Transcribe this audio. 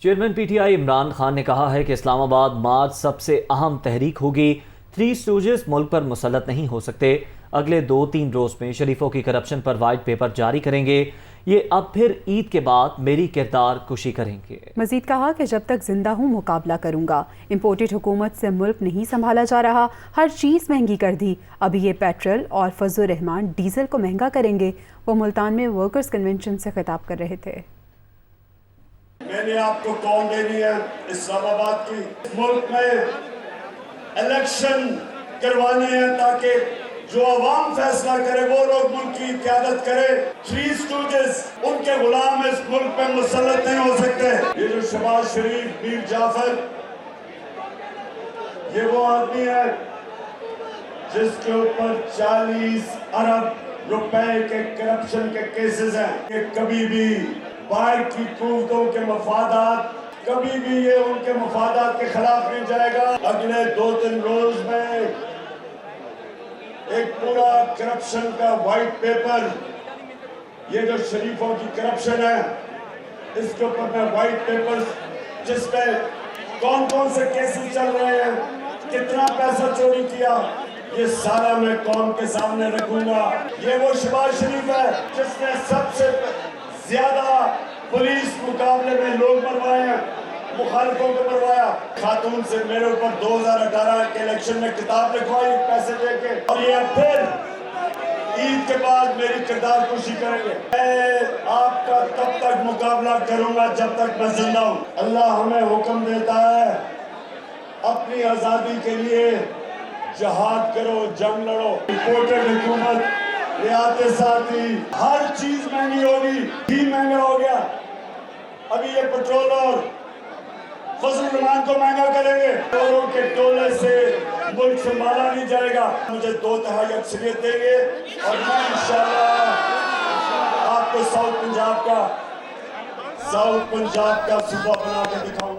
Chairman P T I Imran Khan نے کہا ہے کہ اسلام آباد مارچ سب سے اہم تحریک ہوگی۔ 3 اسٹوجز ملک پر مسلط نہیں ہو سکتے۔ اگلے 2-3 روز میں شریفوں کی کرپشن پر وائٹ پیپر جاری کریں گے۔ یہ اب پھر عید کے بعد میری کردار کشی کریں گے۔ مزید کہا کہ جب تک زندہ ہوں مقابلہ کروں گا۔ امپورٹڈ حکومت سے ملک نہیں سنبھالا جا رہا، ہر چیز مہنگی کر دی۔ ابھی یہ پیٹرول اور فضل الرحمان ڈیزل کو مہنگا کریں گے۔ وہ ملتان میں ورکرز کنونشن سے خطاب کر رہے تھے۔ میں نے آپ کو کال دینی ہے اسلام آباد کی، ملک میں الیکشن کروانی ہے تاکہ جو عوام فیصلہ کرے وہ لوگ ملک کی قیادت کرے۔ 3 اسٹوجز ان کے غلام اس ملک پہ مسلط نہیں ہو سکتے۔ یہ جو شہباز شریف، میر جعفر، یہ وہ آدمی ہے جس کے اوپر 40 ارب روپے کے کرپشن کے کیسز ہیں۔ کہ کبھی بھی باہر کی قوتوں کے مفادات، کبھی بھی یہ ان کے مفادات کے خلاف نہیں جائے گا۔ اگلے 2-3 روز میں ایک پورا کرپشن کا وائٹ پیپر، یہ جو شریفوں کی کرپشن ہے اس کے اوپر میں وائٹ پیپر، جس پہ کون کون سے کیسز چل رہے ہیں، کتنا پیسہ چوری کیا، یہ سارا میں قوم کے سامنے رکھوں گا۔ یہ وہ شہباز شریف ہے جس نے سب سے زیادہ پولیس مقابلے میں لوگ مروائے ہیں، مخالفوں کو مروایا۔ خاتون سے میرے اوپر 2018 کے الیکشن میں کتاب لکھوائی پیسے دے کے، اور یہ پھر عید کے بعد میری کردار کشی کریں گے۔ میں آپ کا تب تک مقابلہ کروں گا جب تک میں زندہ ہوں۔ اللہ ہمیں حکم دیتا ہے اپنی آزادی کے لیے جہاد کرو، جنگ لڑو۔ امپورٹڈ حکومت، ریاست ساتھی، ہر چیز مہنگی ہوگی، بھی مہنگا ہو گیا۔ ابھی یہ پٹرول اور فضل الرحمان کو مہنگا کریں گے۔ چوروں کے ٹولے سے ملک سنبھالا نہیں جائے گا۔ مجھے 2 تہائی اکثریت دیں گے اور میں انشاءاللہ آپ کو ساؤتھ پنجاب کا صوبہ بنا کے دکھاؤں گا۔